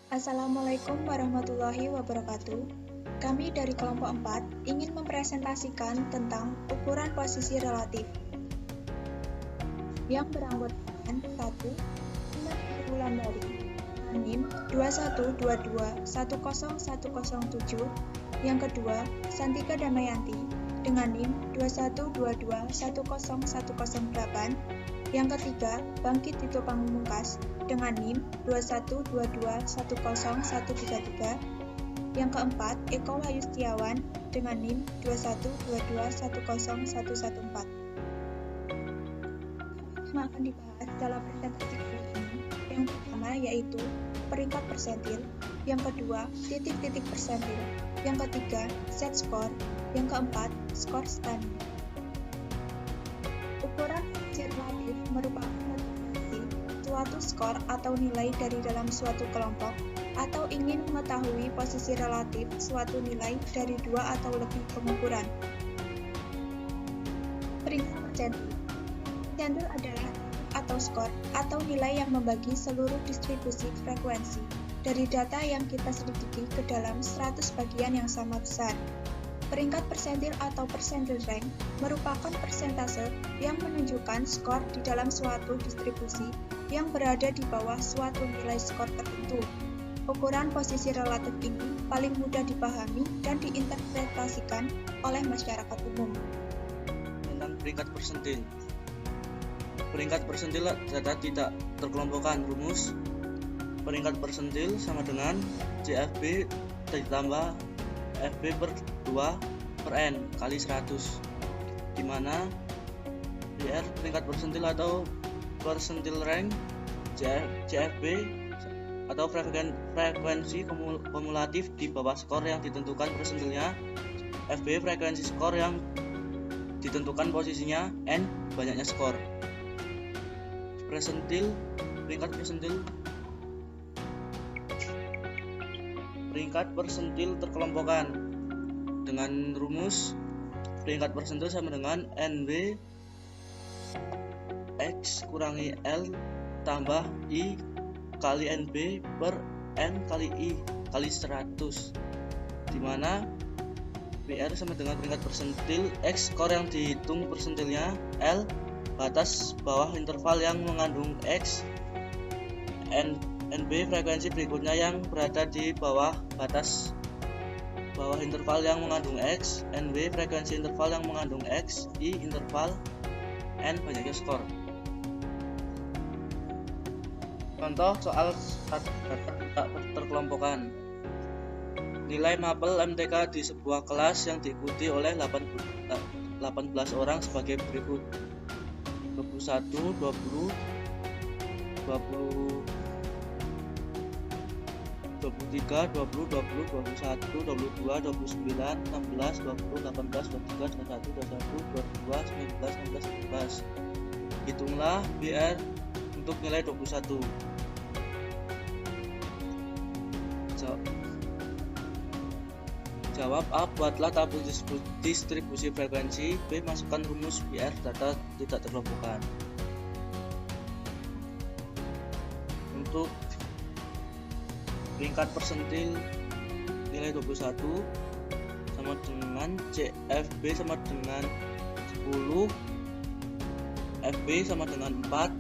Assalamualaikum warahmatullahi wabarakatuh. Kami dari kelompok 4 ingin mempresentasikan tentang ukuran posisi relatif yang beranggotakan 1. Bulan dari NIM 2122100107. Yang kedua, Santika Damayanti dengan NIM 2122101008. Yang ketiga, Bangkit Tito Pamungkas dengan NIM 2122100133. Yang keempat, Eko Wahyu Setiawan dengan NIM 2122101114. Yang akan dibahas dalam presentasi kali ini, yang pertama yaitu peringkat persentil, yang kedua titik-titik persentil, yang ketiga set skor, yang keempat skor standar. Ukuran posisi relatif merupakan suatu skor atau nilai dari dalam suatu kelompok, atau ingin mengetahui posisi relatif suatu nilai dari dua atau lebih pengukuran. Peringkat persentil. Persentil adalah atau skor atau nilai yang membagi seluruh distribusi frekuensi dari data yang kita selidiki ke dalam 100 bagian yang sama besar. Peringkat persentil atau percentage rank merupakan persentase yang menunjukkan skor di dalam suatu distribusi yang berada di bawah suatu nilai skor tertentu. Ukuran posisi relatif ini paling mudah dipahami dan diinterpretasikan oleh masyarakat umum. Tentang peringkat persentil. Peringkat persentil data tidak terkelompokkan. Rumus peringkat persentil sama dengan CFB ditambah FB per 2 per N kali 100, di mana PR peringkat persentil atau persentil rank, CFB atau frekuensi kumulatif di bawah skor yang ditentukan persentilnya, FB frekuensi skor yang ditentukan posisinya, N banyaknya skor. Peringkat persentil terkelompokkan dengan rumus peringkat persentil sama dengan NB X kurangi L tambah I kali NB per N kali I kali 100, di mana PR sama dengan peringkat persentil, X skor yang dihitung persentilnya, L batas bawah interval yang mengandung X, NB frekuensi berikutnya yang berada di bawah batas bawah interval yang mengandung X, NB frekuensi interval yang mengandung X, I interval, N banyaknya skor. Contoh soal data tidak terkelompokkan. Nilai mapel MTK di sebuah kelas yang diikuti oleh 18 orang sebagai berikut: 21, 20, 23, 20, 20, 21, 22, 29, 16, 20, 18, 23, 21, 22, 19, 16, 17. Hitunglah BR untuk nilai 21. Jawab A. Buatlah tabel distribusi frekuensi. B. Masukkan rumus BR data tidak terkelompokkan. Untuk peringkat persentil nilai 21 sama dengan CFB sama dengan 10, FB sama dengan 4,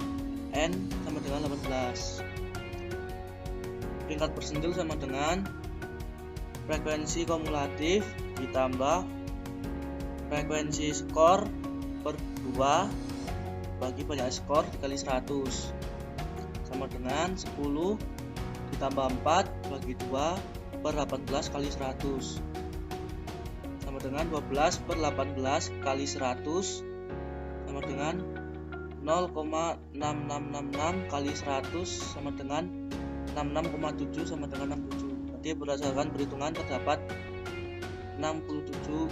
N sama dengan 18. Peringkat persentil sama dengan frekuensi kumulatif ditambah frekuensi skor per 2 bagi banyak skor dikali 100, sama dengan 10 ditambah 4 bagi 2 per 18 kali 100, sama dengan 12 per 18 kali 100, sama dengan 0,6666 kali 100 sama dengan 66,7 sama dengan 67. Jadi berdasarkan perhitungan terdapat 67%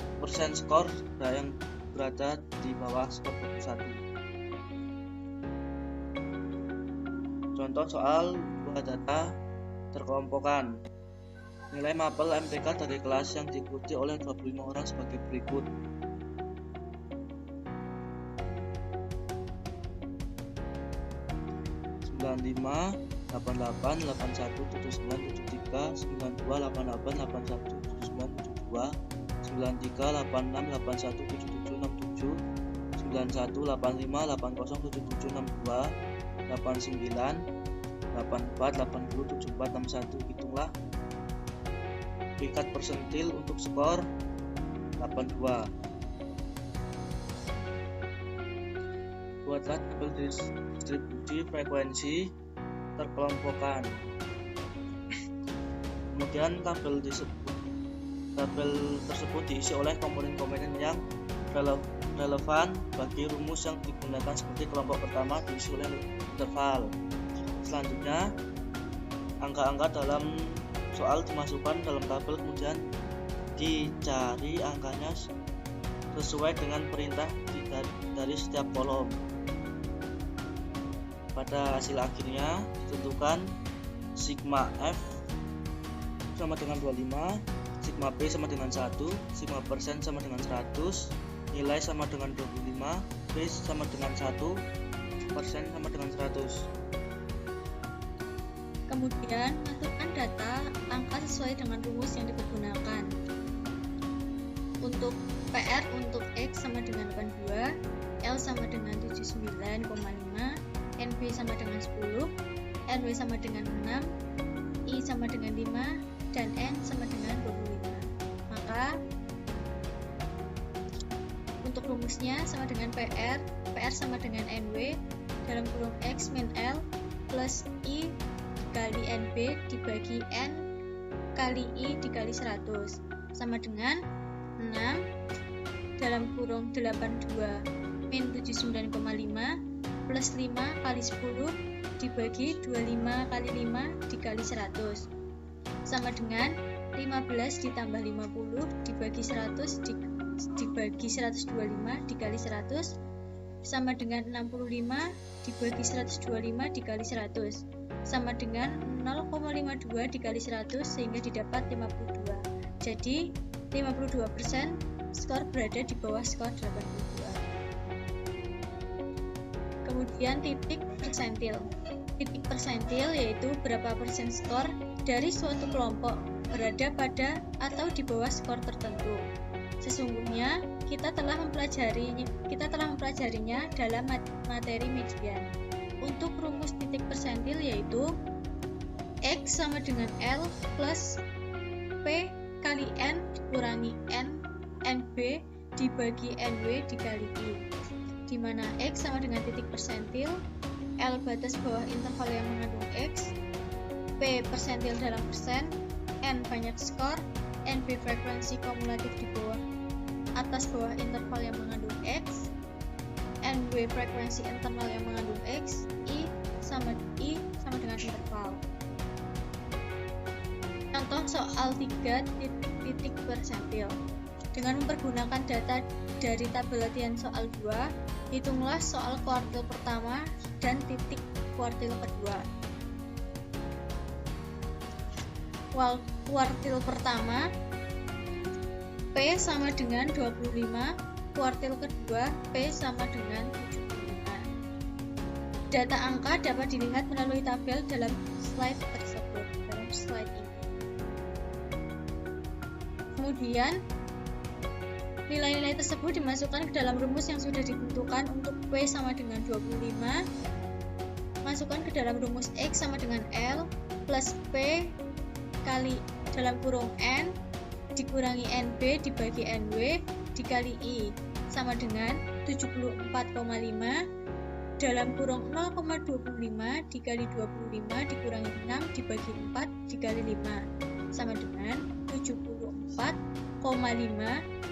skor yang berada di bawah skor 21. Contoh soal buah data terkelompokkan. Nilai mapel MTK dari kelas yang diikuti oleh 25 orang sebagai berikut: 95, 88 81 79 73 92 88 81 79 72 93 86 81 77 67 91 85 80 77 62 89 84 80 74 61. Hitunglah peringkat persentil untuk skor 82. Buatlah tabel distribusi frekuensi terkelompokkan. Kemudian tabel tersebut diisi oleh komponen-komponen yang relevan bagi rumus yang digunakan, seperti kelompok pertama diisi oleh interval. Selanjutnya, angka-angka dalam soal dimasukkan dalam tabel, kemudian dicari angkanya sesuai dengan perintah dari setiap kolom. Pada hasil akhirnya ditentukan sigma F sama dengan 25, sigma P sama dengan 1, sigma persen sama dengan 100, nilai sama dengan 25, P sama dengan 1, persen sama dengan 100. Kemudian masukkan data angka sesuai dengan rumus yang dipergunakan. Untuk PR untuk X sama dengan 82, L sama dengan 79,5, NB sama dengan 10, NW sama dengan 6, I sama dengan 5, dan N sama dengan 25. Maka untuk rumusnya sama dengan PR sama dengan NW dalam kurung X min L plus I kali NB dibagi N kali I dikali 100 sama dengan 6 dalam kurung 82 min 79,5 plus 5 kali 10 dibagi 25 kali 5 dikali 100 sama dengan 15 ditambah 50 dibagi 100 dibagi 125 dikali 100 sama dengan 65 dibagi 125 dikali 100 sama dengan 0,52 dikali 100 sehingga didapat 52. Jadi 52% skor berada di bawah skor 82. Kemudian titik persentil. Titik persentil yaitu berapa persen skor dari suatu kelompok berada pada atau di bawah skor tertentu. Sesungguhnya kita telah mempelajarinya dalam materi median. Untuk rumus titik persentil yaitu X sama dengan L plus P kali N dikurangi NB dibagi NW dikali I, di mana X sama dengan titik persentil, L batas bawah interval yang mengandung X, P persentil dalam persen, N banyak skor, NB frekuensi kumulatif di bawah atas bawah interval yang mengandung X, NW frekuensi internal yang mengandung X, I sama dengan interval. Contoh soal 3 titik persentil. Dengan mempergunakan data dari tabel latihan soal 2, hitunglah soal kuartil pertama dan titik kuartil kedua. Kuartil pertama P sama dengan 25, kuartil kedua P sama dengan 75. Data angka dapat dilihat melalui tabel dalam slide tersebut, dalam slide ini. Kemudian nilai-nilai tersebut dimasukkan ke dalam rumus yang sudah ditentukan. Untuk P sama dengan 25, masukkan ke dalam rumus X sama dengan L plus P kali dalam kurung N dikurangi NB dibagi NW dikali I sama dengan 74,5 dalam kurung 0,25 dikali 25 dikurangi 6 dibagi 4 dikali 5 sama dengan 74,5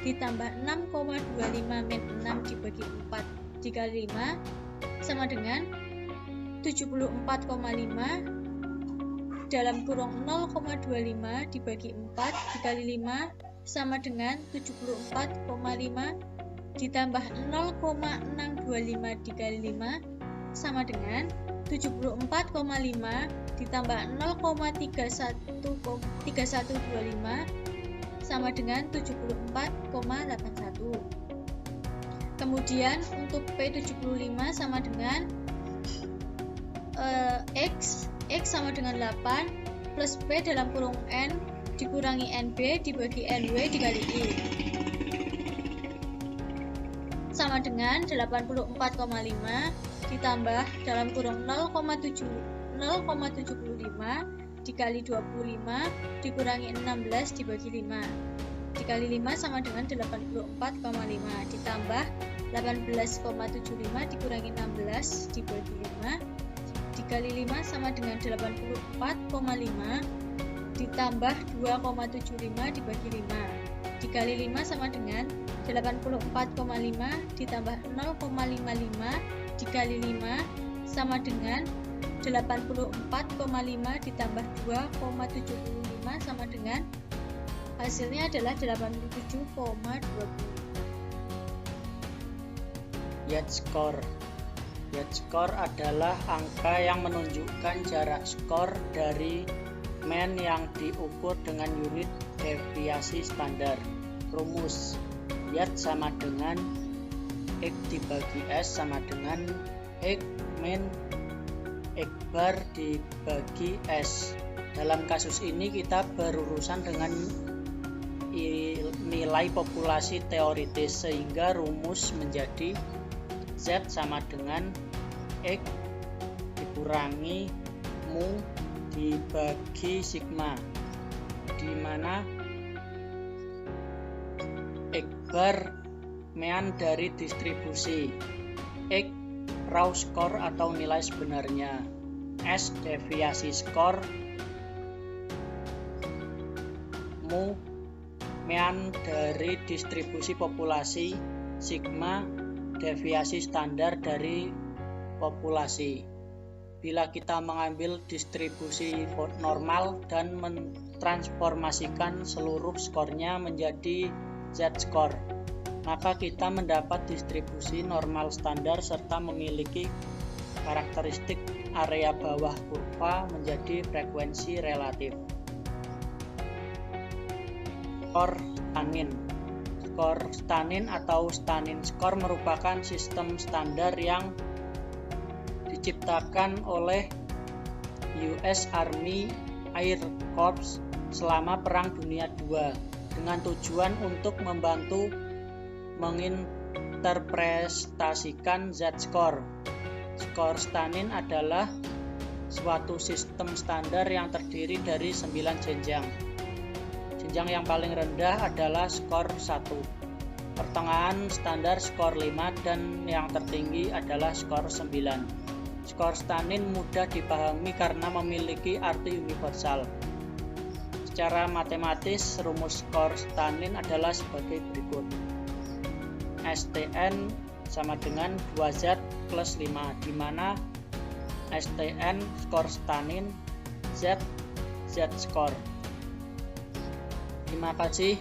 ditambah 6,25 min 6 dibagi 4 dikali 5 sama dengan 74,5 dalam kurung 0,25 dibagi 4 dikali 5 sama dengan 74,5 ditambah 0,625 dikali 5 sama dengan 74,5 ditambah 0,3125 sama dengan 74,81. Kemudian untuk P75 sama dengan X X sama dengan 8 plus B dalam kurung N dikurangi NB dibagi NW dikali I sama dengan 84,5 ditambah dalam kurung 0,75 dikali 25 dikurangi 16 dibagi 5 dikali 5 sama dengan 84,5 ditambah 18,75 dikurangi 16 dibagi 5 dikali 5 sama dengan 84,5 ditambah 2,75 dibagi 5 dikali 5 sama dengan 84,5 ditambah 0,55 dikali 5 sama dengan 84,5 ditambah 2,75 sama dengan hasilnya adalah 87,20. Y-score. Y-score adalah angka yang menunjukkan jarak skor dari mean yang diukur dengan unit deviasi standar. Rumus Y sama dengan X dibagi S sama dengan X min X bar dibagi S. Dalam kasus ini kita berurusan dengan nilai populasi teoritis, sehingga rumus menjadi Z sama dengan X dikurangi mu dibagi sigma, di mana X bar mean dari distribusi, X raw score atau nilai sebenarnya, S deviasi skor, mu mean dari distribusi populasi, sigma deviasi standar dari populasi. Bila kita mengambil distribusi normal dan mentransformasikan seluruh skornya menjadi Z-score, maka kita mendapat distribusi normal standar serta memiliki karakteristik area bawah kurva menjadi frekuensi relatif. Skor Stanin. Skor Stanin atau Stanin score merupakan sistem standar yang diciptakan oleh US Army Air Corps selama Perang Dunia II dengan tujuan untuk membantu menginterpretasikan Z-score. Skor Stanin adalah suatu sistem standar yang terdiri dari 9 jenjang. Jenjang yang paling rendah adalah skor 1, pertengahan standar skor 5, dan yang tertinggi adalah skor 9. Skor Stanin mudah dipahami karena memiliki arti universal. Secara matematis, rumus skor Stanin adalah sebagai berikut. STN sama dengan 2Z plus 5, di mana STN skor Stanin, Z Z-score. Terima kasih.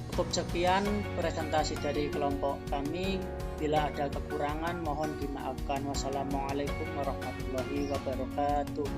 Cukup sekian presentasi dari kelompok kami. Bila ada kekurangan mohon dimaafkan. Wassalamualaikum warahmatullahi wabarakatuh.